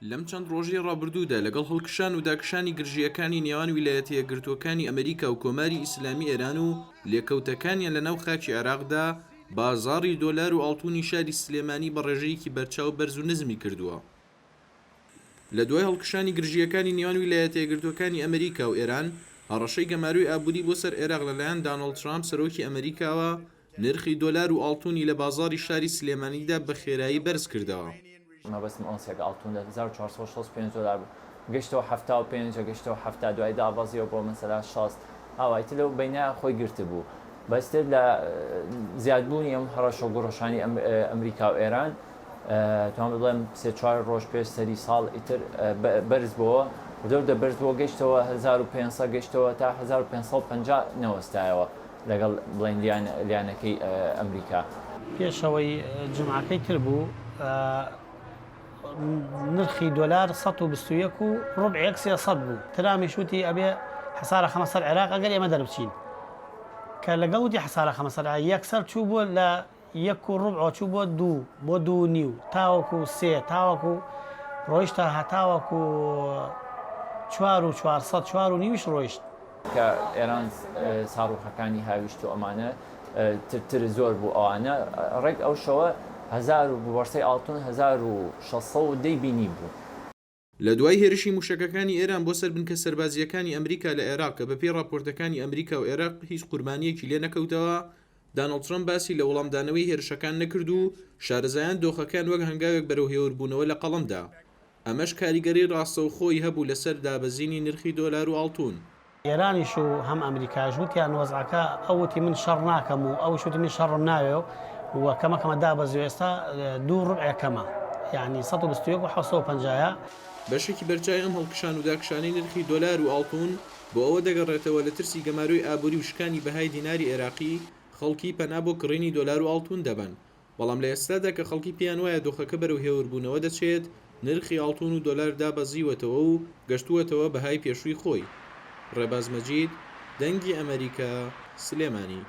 لەم چەند ڕۆژی ڕابردوودا لەگەڵ هەڵکشان و داکشانی گرژیەکانی نێوان ویلایەتە یەکگرتووەکانی ئەمریکا و کۆماری ئیسلامی ئێران و لێکەوتەکانیان لە ناو خاکی عێراقدا بازاڕی دۆلار و ئاڵتوونی شاری سلێمانی بە ڕێژەیەکی بەرچاو بەرز و نزمی کردووە. لە دوای هەڵکشانی گرژیەکانی نێوان ویلایەتە یەکگرتووەکانی ئەمریکا و ئێران، هەڕەشەی گەماروی ئابووری بۆ سەر عێراق لەلایەن دانەڵد ترامپ سەرۆکی ئەمریکاوە نرخی دۆلار و ئاڵتوونی لە بازاڕی شاری سلێمانیدا بە خێرایی بەرز کردەوە. مەبەستم ئۆنسێک ئاڵتوون لە 1465 دلار بوو، گەشتەوە 75 گەشتەوە 70 دوای دابازیەوە بۆ مەسەلا 60 هاوایتر لەو بینە خۆی گرت بوو. بەستر لە زیادبوونی ئەم هەڕەشە و گۆڕەشانی ئەمریکا و ئێران توان بڵێم 3-4 ڕۆژ پێش سەری ساڵ ئیتر بەرز بووە دەودە بەرز بۆ گەشتەوە 1500 گەشتەوە تا 1550 نەوەستایەوە لەگەڵ بڵێن لیانەکەی ئەمریکا. پێشەوەی جمعەکەی تر بوو نرخی دۆلار 121 و ڕبع 300 بوو. ترامیش وتی ئەبێ حەسارە خەمەسەر عێراق ئەگەر ئێمە دەربچین کە لەگەڵ وتی حەسارە خەمەسەر یەکسەر چوو بووە لە 1.5 چوو بۆ 2 بۆ 2.5 تاوەکو 3 تاوەکو ڕۆیشتە هەتاوەکو 4.4 ڕۆیشت کە ئێران ساڕوخەکانی هاویشت و ئەمانە تر زۆر بوو ئەوانە ڕێک ئەو شەوە 1000 بۆرسەی ئاڵتون 1610 بینی بوو. لە دوای هێرشی موشەکەکانی ئێران بۆ سەر بنکە سەربازیەکانی ئەمریکا لە عێراق کە بەپێی راپۆرتەکانی ئەمریکا و عێراق هیچ قوربانیەکی لێ نەکەوتەوە، دانەڵد ترامپ باسی لە وەڵامدانەوەی هێرشەکان نەکرد و شارەزایان دۆخەکان وەک هەنگاوێک بەرەو هێوربوونەوە لە قەڵەمدا. ئەمەش کاریگەری ڕاستەوخۆی هەبوو لەسەر دابەزینی نرخی دۆلار و ئاڵتوون. ئێرانیش و هەم ئەمریکاش وتیان وەزعەکە ئەوتی من شەڕ ناکەم و ئەوش وتی من شەڕم ناوێ و کەمەکەمە دابەزی ئێستا 2 ڕبع کەمە، یعنی 121 و 750. بەشێکی بەرچای ئەم هەڵکشان و داکشانەی نرخی دۆلار و ئاڵتوون بۆ ئەوە دەگەڕێتەوە لە ترسی گەماروی ئابووری و شکانی بەهای دیناری عێراقی خەڵکی پەنا بۆ کڕینی دۆلار و ئاڵتوون دەبن. بەڵام لە ئێستادا کە خەڵکی پیان وایە دۆخەکە بەرەو هێوربوونەوە دەچێت، نرخی ئاڵتوون و دۆلار دابەزیوەتەوە و گەشتووەتەوە بەهای پێشووی خۆی. ڕێباز مەجید، دەنگی ئەمریکا، سلێمانی.